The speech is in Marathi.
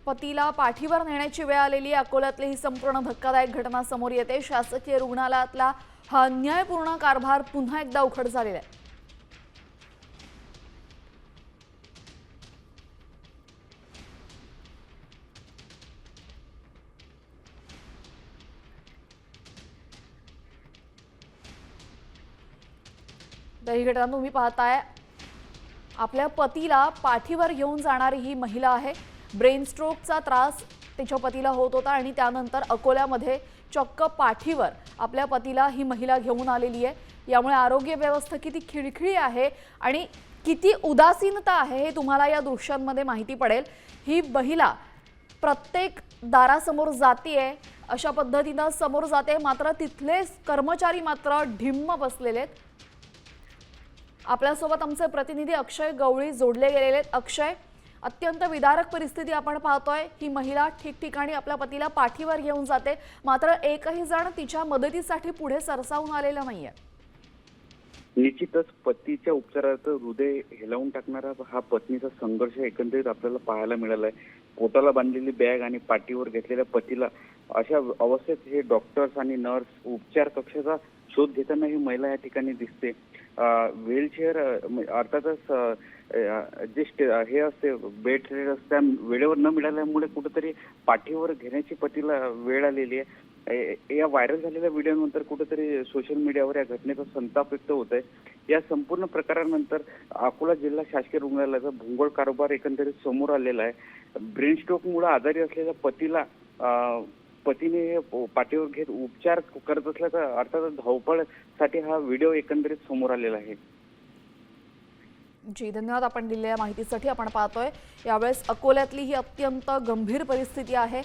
पतीला पाठीवर नेण्याची वेळ आलेली आहे। अकोल्यातली ही संपूर्ण धक्कादायक घटना समोर येते। शासकीय रुग्णालयातला हा अन्यायपूर्ण कारभार पुन्हा एकदा उघड झालेला आहे। ही घटना तुम्ही पाहताय, आपल्या पतीला पाठीवर घेऊन जाणारी ही महिला आहे। ब्रेन स्ट्रोकचा त्रास तिच्या पतीला होत होता आणि त्यानंतर अकोल्यामध्ये चक्क पाठीवर आपल्या पतीला ही महिला घेऊन आलेली आहे। यामुळे आरोग्य व्यवस्था किती खिळखिळी आहे आणि किती उदासीनता आहे हे तुम्हाला या दृश्यांमध्ये माहिती पडेल। ही महिला प्रत्येक दारासमोर जातीये, अशा पद्धतीने समोर जाते, मात्र तिथले कर्मचारी मात्र ढिम्म बसलेले आहेत। आपल्यासोबत आमचे प्रतिनिधी अक्षय गवळी जोडले गेलेले आहेत। अक्षय, अत्यंत विदारक परिस्थिती आपण पाहतोय। ही महिला ठिकठिकाणी आपल्या पतीला पाठीवर घेऊन जाते, मात्र एकही जण तिच्या मदतीसाठी पुढे सरसावून आलेला नाहीये। निश्चितच पतीच्या उपचारार्थ हृदय हेलावून टाकणारा हा पत्नीचा संघर्ष एकंदरीत आपल्याला पाहायला मिळाला आहे। पोटाला बांधलेली बॅग आणि पाठीवर घेतलेल्या पतीला अशा अवस्थेत हे डॉक्टर्स आणि नर्स उपचार कक्षाचा शोध घेताना ही महिला या ठिकाणी दिसते। व्हीलचेअर अर्थातच जे हे असते बेड रेस्ट असते वेळेवर न मिळाल्यामुळे कुठेतरी पाठीवर घेण्याची पतीला वेळ आलेली आहे। या व्हायरल झालेल्या व्हिडिओनंतर कुठेतरी सोशल मीडियावर या घटनेचा संताप व्यक्त होत आहे। या संपूर्ण प्रकारानंतर अकोला जिल्हा शासकीय रुग्णालयाचा भोंगळ कारभार एकंदरीत समोर आलेला आहे। ब्रेन स्ट्रोकमुळे आजारी असलेल्या पतीला पतीने पाठीवर घेत उपचार करत असल्याचा अर्थातच धावपळसाठी हा व्हिडिओ एकंदरीत समोर आलेला आहे। जी, धन्यवाद आपण दिलेल्या माहितीसाठी। आपण पाहतोय यावेळेस अकोल्यातली ही अत्यंत गंभीर परिस्थिती आहे।